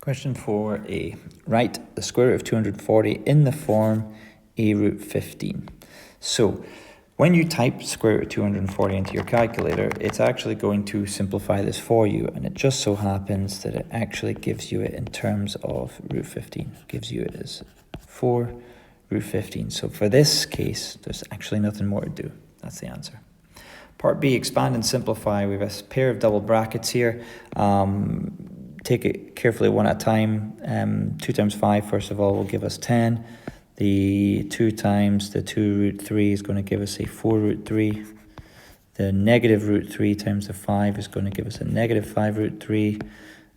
Question 4a. Write the square root of 240 in the form a root 15. So when you type square root of 240 into your calculator, it's actually going to simplify this for you. And it just so happens that it actually gives you it in terms of root 15. It gives you it as 4 root 15. So for this case, there's actually nothing more to do. That's the answer. Part B, expand and simplify. We have a pair of double brackets here. Take it carefully one at a time. 2 times 5, first of all, will give us 10. The 2 times the 2 root 3 is going to give us a 4 root 3. The negative root 3 times the 5 is going to give us a negative 5 root 3.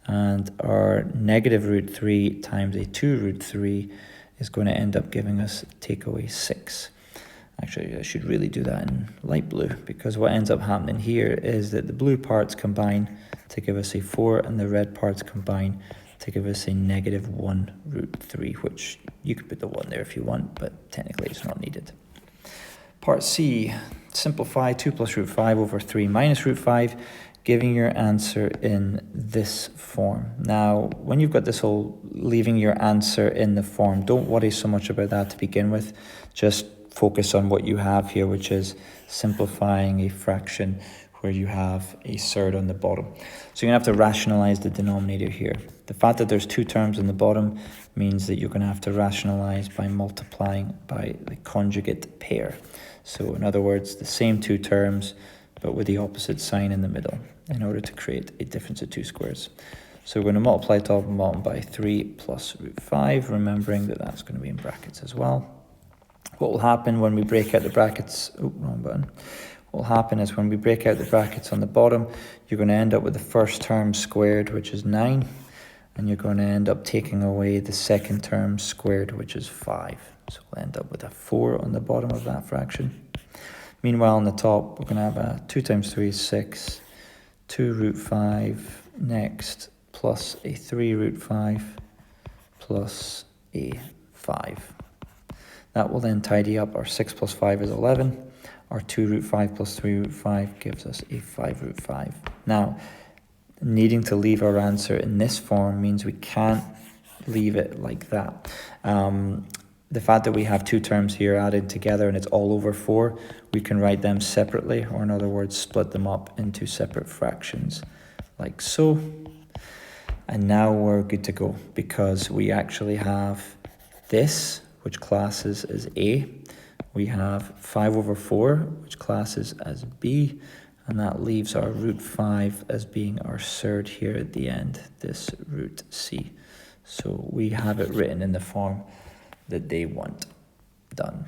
And our negative root 3 times a 2 root 3 is going to end up giving us take away 6. Actually, I should really do that in light blue, because what ends up happening here is that the blue parts combine to give us a 4 and the red parts combine to give us a negative 1 root 3, which you could put the 1 there if you want, but technically it's not needed. Part C, simplify 2 plus root 5 over 3 minus root 5, giving your answer in this form. Now, when you've got this whole leaving your answer in the form, don't worry so much about that to begin with. Just focus on what you have here, which is simplifying a fraction where you have a surd on the bottom. So you're going to have to rationalize the denominator here. The fact that there's 2 terms on the bottom means that you're going to have to rationalize by multiplying by the conjugate pair. So in other words, the same 2 terms, but with the opposite sign in the middle in order to create a difference of 2 squares. So we're going to multiply top and bottom by 3 plus root 5, remembering that that's going to be in brackets as well. What will happen when we break out the brackets, wrong button. What will happen is when we break out the brackets on the bottom, you're going to end up with the first term squared, which is 9, and you're going to end up taking away the second term squared, which is 5. So we'll end up with a 4 on the bottom of that fraction. Meanwhile, on the top, we're going to have a 2 times 3 is 6, 2 root 5 next, plus a 3 root 5, plus a 5. That will then tidy up. Our 6 plus 5 is 11. Our 2 root 5 plus 3 root 5 gives us a 5 root 5. Now, needing to leave our answer in this form means we can't leave it like that. The fact that we have 2 terms here added together and it's all over 4, we can write them separately, or in other words, split them up into separate fractions, like so. And now we're good to go, because we actually have this, which classes as A. We have 5 over 4, which classes as B, and that leaves our root 5 as being our surd here at the end, this root C. So we have it written in the form that they want. Done.